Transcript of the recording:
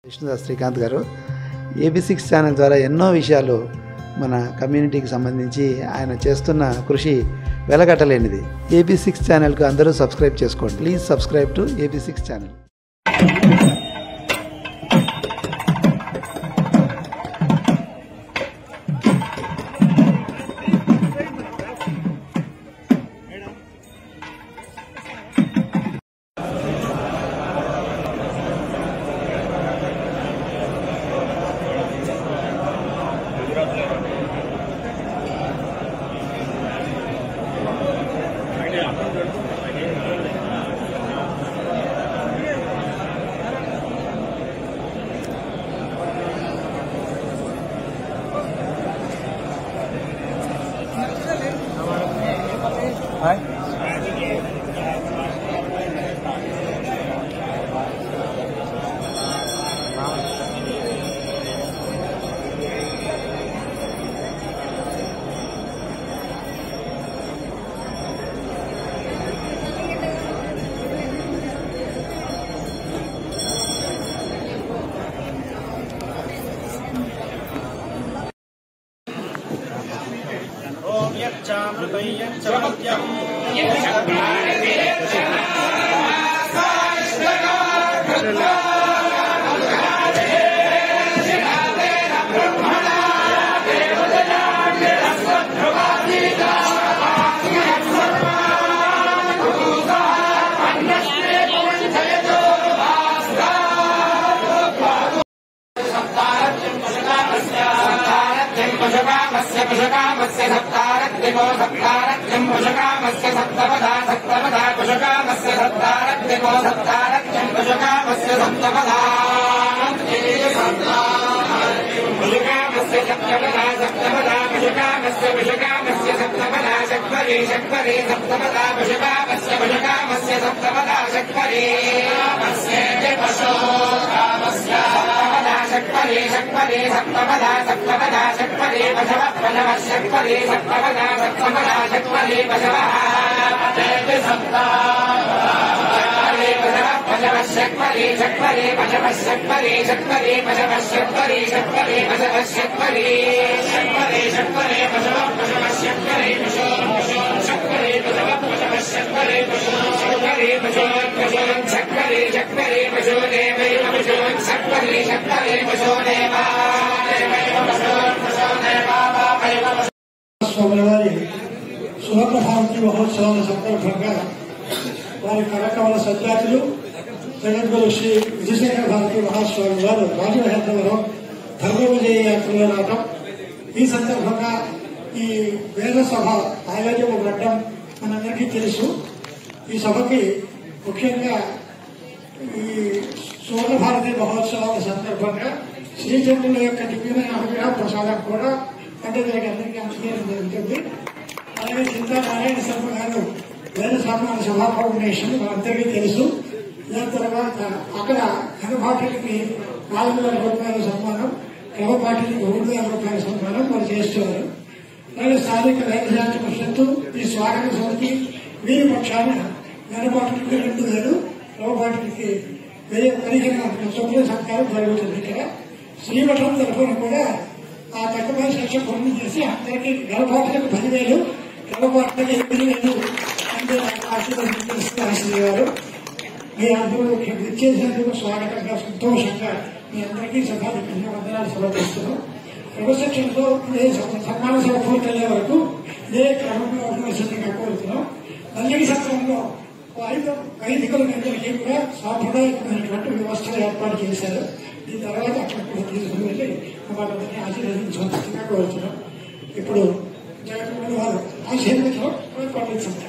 విష్ణుదాస్ శ్రీకాంత్ గారు AB6 channel ద్వారా ఎన్నో విషయాలు మన కమ్యూనిటీకి సంబంధించి ఆయన చేస్తున్న కృషి వెలగట్టలేనిది. AB6 ఛానల్కు అందరూ సబ్స్క్రైబ్ చేసుకోండి. Please subscribe to AB6 channel. Swarna Bharati మహోత్సవాల సందర్భంగా వారి కళకవల సత్యాతులు జగద్గురు శ్రీ విజయశేఖర భారతి మహాస్వామి వారు రాజమహేంద్రవరం ధర్మ విజయ యాత్రలో రావడం, ఈ సందర్భంగా ఈ వేద సభ ఆయోజన పడడం మనందరికీ తెలుసు. ఈ సభకి ముఖ్యంగా ఈ స్వర్ణ భారతి మహోత్సవాల సందర్భంగా శ్రీచంద్రుల యొక్క దివ్యమైన అనుగ్రహ ప్రసాదం కూడా పండితులకి అందరికీ అందజేయడం జరుగుతుంది. అలాగే చింతా నారాయణ శర్మ గారు వేద సామాన్య సభా ఫౌండేషన్ మనందరికీ తెలుసు. దాని తర్వాత అక్కడ ఘనపాఠులకి 4,000 రూపాయల సన్మానం, క్రమపాఠులకి 3,000 రూపాయల సన్మానం వారు చేస్తున్నారు. అలాగే స్థానిక వేదశాస్త్ర పరిషత్తు ఈ స్వాగత సమితి వీరి పక్షాన ఘనపాఠులకి 2,000, క్రమపాఠులకి 1,015 చొప్పున సత్కారం జరుగుతుంది. ఇక్కడ శ్రీమఠం తరఫున కూడా ఆ తక్కువ శిక్ష పూర్తి చేసి అందరికీ గర్భపాఠులకు 10,000, క్రమపాఠులకి 8,000 అంటే ఆశీర్వాదారు. మీ అందరూ విచ్చేసినందుకు స్వాగతంగా సంతోషంగా మీ అందరికీ సభకు ధన్యవాదాలు సమర్పిస్తున్నాం. క్రమశిక్షణతో సన్మాన సభ పూర్తయ్యే వరకు ఇదే క్రమంలో ఉండవలసిందిగా కోరుతున్నాం. మల్లికి సత్రంలో వైదికులందరికీ కూడా సాంప్రదాయకమైనటువంటి వ్యవస్థలు ఏర్పాటు చేశారు. దీని తర్వాత అక్కడ కూడా తీసుకుని వెళ్ళి వాళ్ళందరినీ ఆశీర్వదించవలసిందిగా కోరుతున్నాం. ఇప్పుడు జగన్మోహన్ వారు ఆశీర్వదించడం పండించారు.